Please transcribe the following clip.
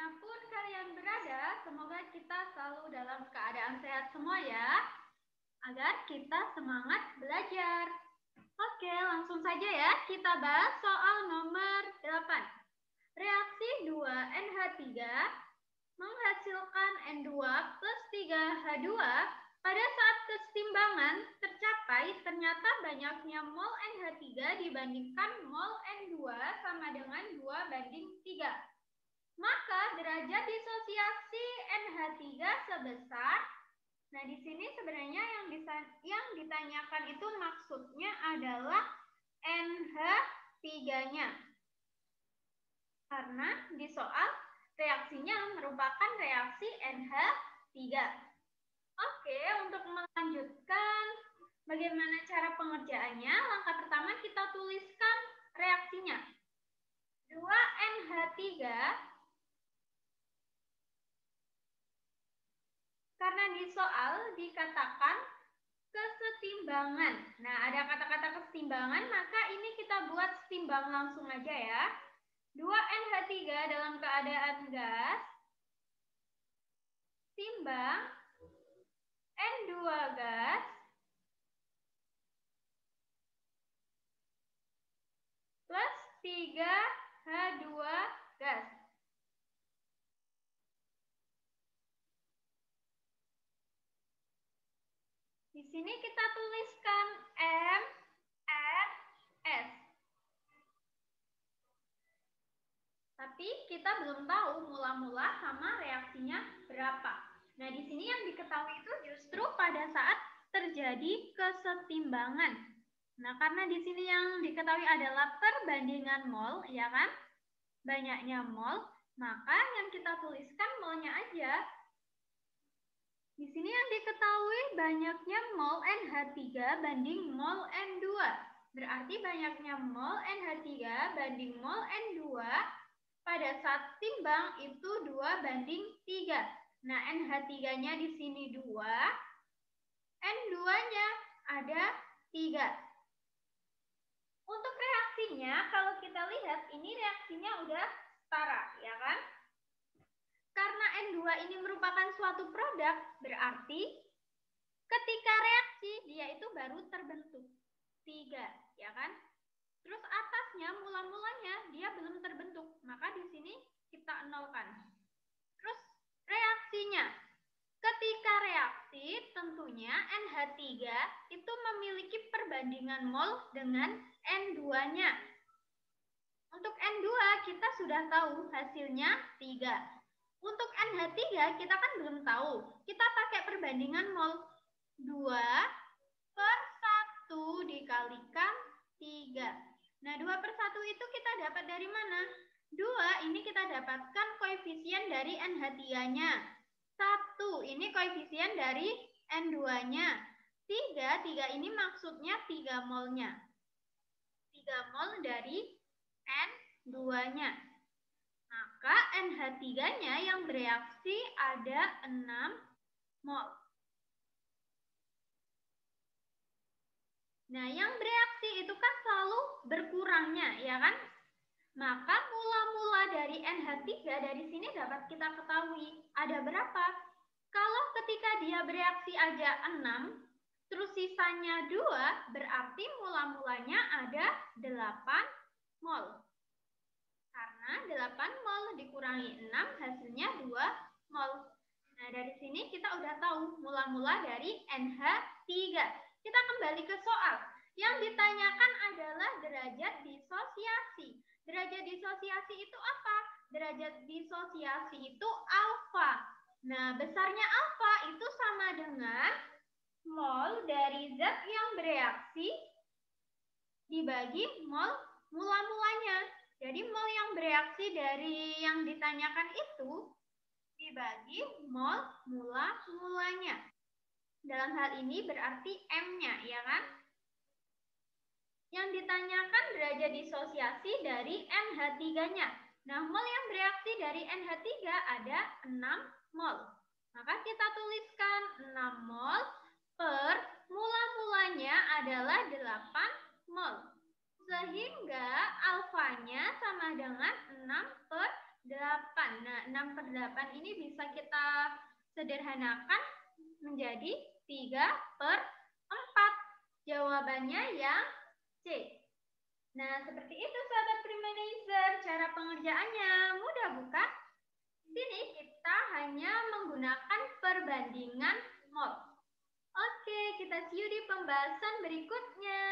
Dimanapun kalian berada, semoga kita selalu dalam keadaan sehat semua ya, agar kita semangat belajar. Oke, langsung saja ya, kita bahas soal nomor 8. Reaksi 2NH3 menghasilkan N2 plus 3H2 pada saat kesetimbangan tercapai ternyata banyaknya mol NH3 dibandingkan mol N2 sama dengan 2:3. Maka derajat disosiasi NH3 sebesar, nah di sini sebenarnya yang ditanyakan itu maksudnya adalah NH3-nya. Karena di soal reaksinya merupakan reaksi NH3. Oke, untuk melanjutkan bagaimana cara pengerjaannya, langkah pertama kita tuliskan reaksinya. 2NH3 karena di soal dikatakan kesetimbangan. Nah, ada kata-kata kesetimbangan, maka ini kita buat setimbang langsung aja ya. 2NH3 dalam keadaan gas timbang N2 gas plus 3H2 gas. Di sini kita tuliskan M, N, S. Tapi kita belum tahu mula-mula sama reaksinya berapa. Nah, di sini yang diketahui itu justru pada saat terjadi kesetimbangan. Nah, karena di sini yang diketahui adalah perbandingan mol, ya kan? Banyaknya mol, maka yang kita tuliskan molnya aja. Di sini yang diketahui banyaknya mol NH3 banding mol N2. Berarti banyaknya mol NH3 banding mol N2 pada saat timbang itu 2:3. Nah, NH3-nya di sini 2, N2-nya ada 3. Untuk reaksinya, kalau kita lihat ini reaksinya udah setara, ya kan? Karena N2 ini merupakan suatu produk, berarti ketika reaksi dia itu baru terbentuk 3, ya kan? Terus atasnya mula-mulanya dia belum terbentuk, maka di sini kita nolkan. Terus reaksinya, ketika reaksi tentunya NH3 itu memiliki perbandingan mol dengan N2-nya. Untuk N2 kita sudah tahu hasilnya 3. Untuk NH3 kita kan belum tahu. Kita pakai perbandingan mol 2/1 dikalikan 3. Nah, 2/1 itu kita dapat dari mana? 2 ini kita dapatkan koefisien dari NH3-nya. 1 ini koefisien dari N2-nya. 3 ini maksudnya 3 molnya. 3 mol dari N2-nya. Maka NH3-nya yang bereaksi ada 6 mol. Nah, yang bereaksi itu kan selalu berkurangnya, ya kan? Maka mula-mula dari NH3 dari sini dapat kita ketahui ada berapa? Kalau ketika dia bereaksi aja 6, terus sisanya 2, berarti mula-mulanya ada 8 mol. Karena 8 mol dikurangi 6 hasilnya 2 mol. Nah, dari sini kita udah tahu mula-mula dari NH3. Kita kembali ke soal. Yang ditanyakan adalah derajat disosiasi. Derajat disosiasi itu apa? Derajat disosiasi itu alfa. Nah, besarnya alfa itu sama dengan mol dari zat yang bereaksi dibagi mol mula-mulanya. Jadi mol yang bereaksi dari yang ditanyakan itu dibagi mol mula-mulanya. Dalam hal ini berarti M-nya, ya kan? Yang ditanyakan derajat disosiasi dari NH3-nya. Nah, mol yang bereaksi dari NH3 ada 6 mol. Maka kita tuliskan 6 mol per mula-mulanya adalah 8 mol. Sehingga alfanya sama dengan 6/8. 8. Nah, 6/8 ini bisa kita sederhanakan menjadi 3/4. Jawabannya yang C. Nah, seperti itu sahabat Primanizer. Cara pengerjaannya mudah bukan? Sini kita hanya menggunakan perbandingan mod. Oke, kita see you di pembahasan berikutnya.